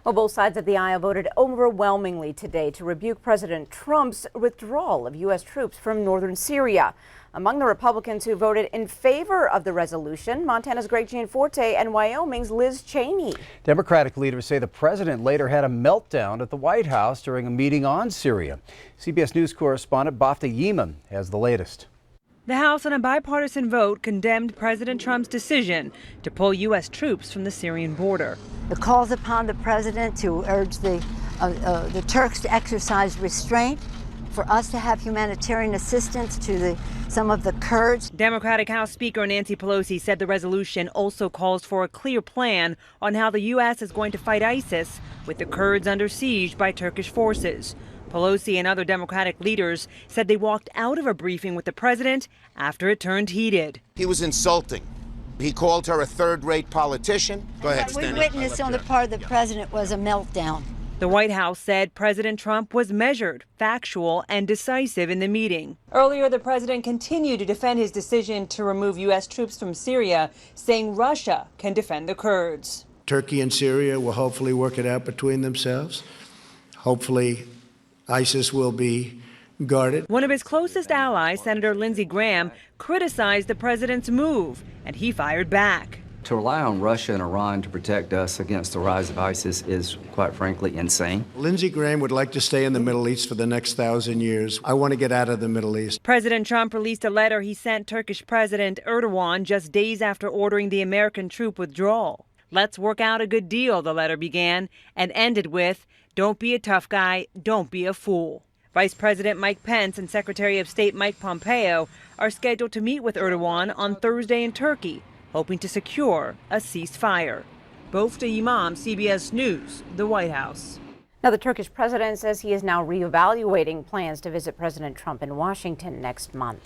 Well, both sides of the aisle voted overwhelmingly today to rebuke President Trump's withdrawal of U.S. troops from northern Syria. Among the Republicans who voted in favor of the resolution, Montana's Greg Gianforte and Wyoming's Liz Cheney. Democratic leaders say the president later had a meltdown at the White House during a meeting on Syria. CBS News correspondent Bafta Yeeman has the latest. The House, on a bipartisan vote, condemned President Trump's decision to pull U.S. troops from the Syrian border. It calls upon the president to urge the Turks to exercise restraint, for us to have humanitarian assistance to some of the Kurds. Democratic House Speaker Nancy Pelosi said the resolution also calls for a clear plan on how the U.S. is going to fight ISIS with the Kurds under siege by Turkish forces. Pelosi and other Democratic leaders said they walked out of a briefing with the president after it turned heated. He was insulting. He called her a third-rate politician. Go ahead, What we witnessed on the part of the president was a meltdown. The White House said President Trump was measured, factual, and decisive in the meeting. Earlier, the president continued to defend his decision to remove U.S. troops from Syria, saying Russia can defend the Kurds. Turkey and Syria will hopefully work it out between themselves. Hopefully, ISIS will be guarded. One of his closest allies, Senator Lindsey Graham, criticized the president's move, and he fired back. To rely on Russia and Iran to protect us against the rise of ISIS is, quite frankly, insane. Lindsey Graham would like to stay in the Middle East for the next 1,000 years. I want to get out of the Middle East. President Trump released a letter he sent Turkish President Erdogan just days after ordering the American troop withdrawal. Let's work out a good deal, the letter began, and ended with, don't be a tough guy, don't be a fool. Vice President Mike Pence and Secretary of State Mike Pompeo are scheduled to meet with Erdogan on Thursday in Turkey, hoping to secure a ceasefire. Bafta Yeeman, CBS News, the White House. Now, the Turkish president says he is now reevaluating plans to visit President Trump in Washington next month.